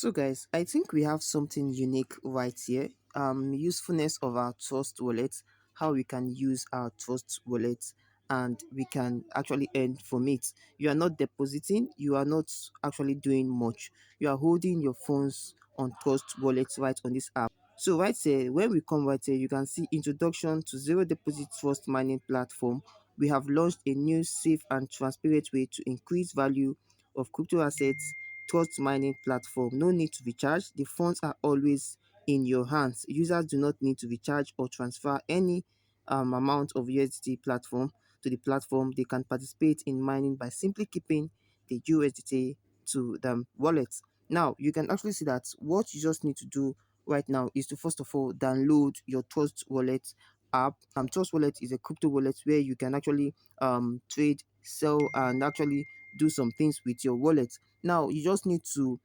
So guys, I think we have something unique right here. Usefulness of our trust wallet, how we can use our trust wallet and we can actually earn from it. You are not depositing, you are not actually doing much. You are holding your phones on trust wallets right on this app. So right here, when we come right here, you can see introduction to zero deposit trust mining platform. We have launched a new safe and transparent way to increase value of crypto assets trust mining platform. No need to recharge. The funds are always in your hands. Users do not need to recharge or transfer any amount of USDT platform to the platform. They can participate in mining by simply keeping the USDT to the wallet. Now, you can actually see that what you just need to do right now is to first of all download your Trust Wallet app. Trust Wallet is a crypto wallet where you can actually trade, sell, and actually do some things with your wallet. Now, you just need to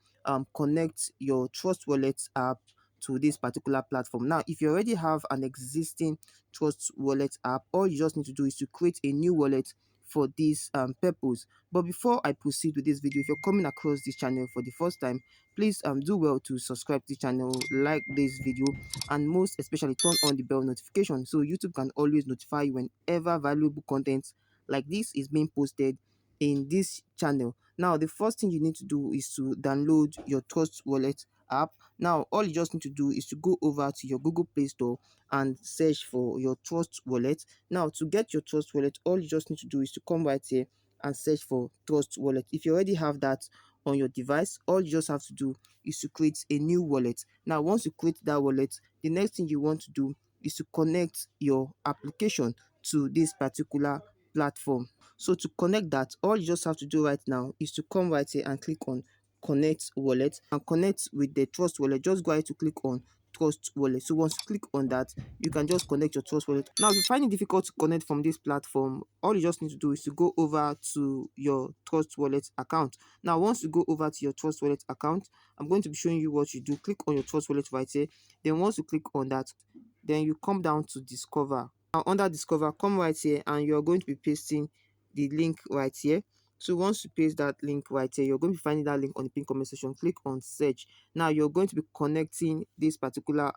connect your Trust Wallet app to this particular platform. Now, if you already have an existing Trust Wallet app, all you just need to do is to create a new wallet for this purpose. But before I proceed with this video, if you're coming across this channel for the first time, please do well to subscribe to the channel, like this video, and most especially turn on the bell notification so YouTube can always notify you whenever valuable content like this is being posted in this channel. Now, the first thing you need to do is to download your Trust Wallet app. Now, all you just need to do is to go over to your Google Play Store and search for your Trust Wallet. Now, to get your Trust Wallet, all you just need to do is to come right here and search for Trust Wallet. If you already have that on your device, all you just have to do is to create a new wallet. Now, once you create that wallet, the next thing you want to do is to connect your application to this particular platform. So to connect that, all you just have to do right now is to come right here and click on connect wallet and connect with the Trust Wallet. Just go ahead to click on Trust Wallet. So once you click on that, you can just connect your Trust Wallet. Now, if you find it difficult to connect from this platform, all you just need to do is to go over to your Trust Wallet account. Now, once you go over to your Trust Wallet account, I'm going to be showing you what you do. Click on your Trust Wallet right here. Then once you click on that, then you come down to Discover. Now, under Discover, come right here and you're going to be pasting the link right here. So once you paste that link right here, you're going to be finding that link on the pin comment section. Click on search. Now you're going to be connecting this particular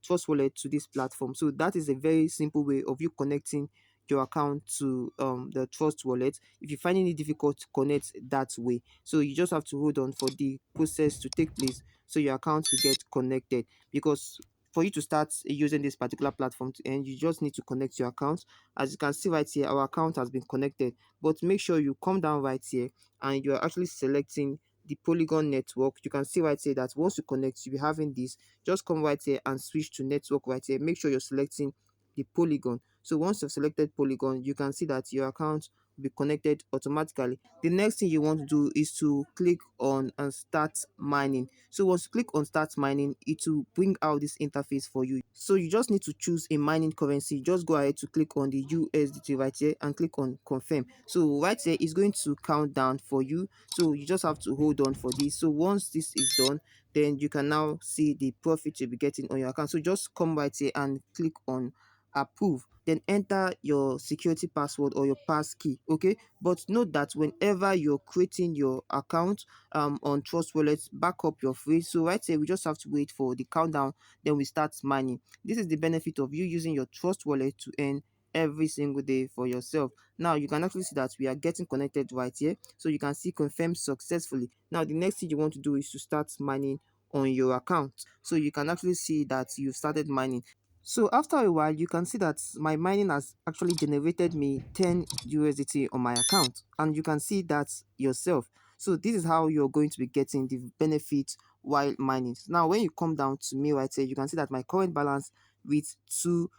Trust Wallet to this platform. So that is a very simple way of you connecting your account to the Trust Wallet. If you're finding it difficult to connect that way, so you just have to hold on for the process to take place so your account will get connected. Because for you to start using this particular platform to end, you just need to connect your account. As you can see right here, our account has been connected, but make sure you come down right here and you're actually selecting the Polygon network. You can see right here that once you connect, you'll be having this. Just come right here and switch to network right here. Make sure you're selecting the Polygon. So once you've selected Polygon, you can see that your account will be connected automatically. The next thing you want to do is to click on and start mining. So once you click on start mining, it will bring out this interface for you. So you just need to choose a mining currency. Just go ahead to click on the USDT right here and click on confirm. So right here is going to count down for you. So you just have to hold on for this. So once this is done, then you can now see the profit you'll be getting on your account. So just come right here and click on approve, then enter your security password or your pass key. Okay, but note that whenever you're creating your account on Trust Wallet, back up your phrase. So right here we just have to wait for the countdown, then we start mining. This is the benefit of you using your Trust Wallet to earn every single day for yourself. Now you can actually see that we are getting connected right here, so you can see confirm successfully. Now the next thing you want to do is to start mining on your account, so you can actually see that you've started mining. So after a while, you can see that my mining has actually generated me 10 USDT on my account, and you can see that yourself. So this is how you're going to be getting the benefit while mining. Now, when you come down to me right here, you can see that my current balance with $2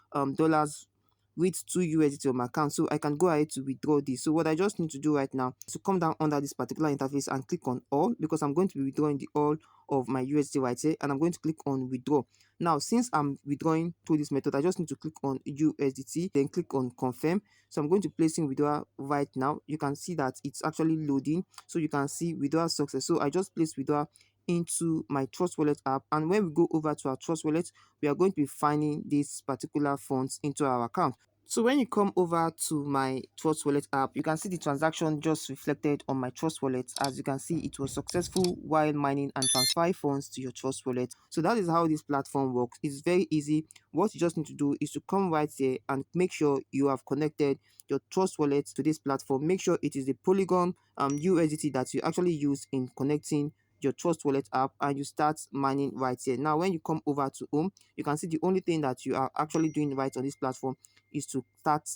with 2 USDT on my account, so I can go ahead to withdraw this. So what I just need to do right now is to come down under this particular interface and click on all, because I'm going to be withdrawing the all of my USDT right here, and I'm going to click on withdraw. Now, since I'm withdrawing through this method, I just need to click on USDT, then click on confirm. So I'm going to place in withdrawal right now. You can see that it's actually loading, so you can see withdrawal success. So I just placed withdrawal into my Trust Wallet app, and when we go over to our Trust Wallet, we are going to be finding these particular funds into our account. So when you come over to my Trust Wallet app, you can see the transaction just reflected on my Trust Wallet. As you can see, it was successful while mining and transferring funds to your Trust Wallet. So that is how this platform works. It's very easy. What you just need to do is to come right here and make sure you have connected your Trust Wallet to this platform. Make sure it is the Polygon USDT that you actually use in connecting your Trust Wallet app, and you start mining right here. Now, when you come over to home, you can see the only thing that you are actually doing right on this platform is to start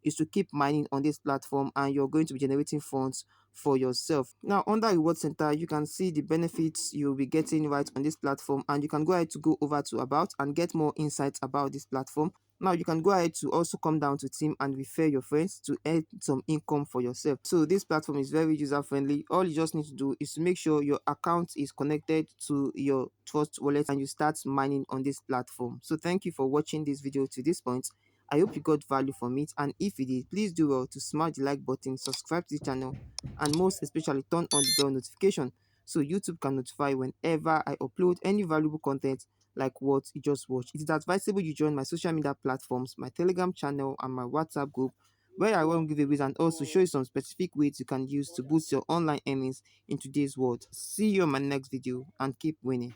is to keep mining on this platform, and you're going to be generating funds for yourself. Now, under Reward Center, you can see the benefits you'll be getting right on this platform, and you can go ahead to go over to About and get more insights about this platform. Now, you can go ahead to also come down to team and refer your friends to earn some income for yourself. So this platform is very user friendly. All you just need to do is to make sure your account is connected to your Trust Wallet and you start mining on this platform. So thank you for watching this video to this point. I hope you got value from it, and if you did, please do well to smash the like button, subscribe to the channel, and most especially turn on the bell notification so YouTube can notify whenever I upload any valuable content like what you just watched. It is advisable you join my social media platforms, my Telegram channel, and my WhatsApp group, where I run giveaways and also show you some specific ways you can use to boost your online earnings in today's world. See you on my next video and keep winning.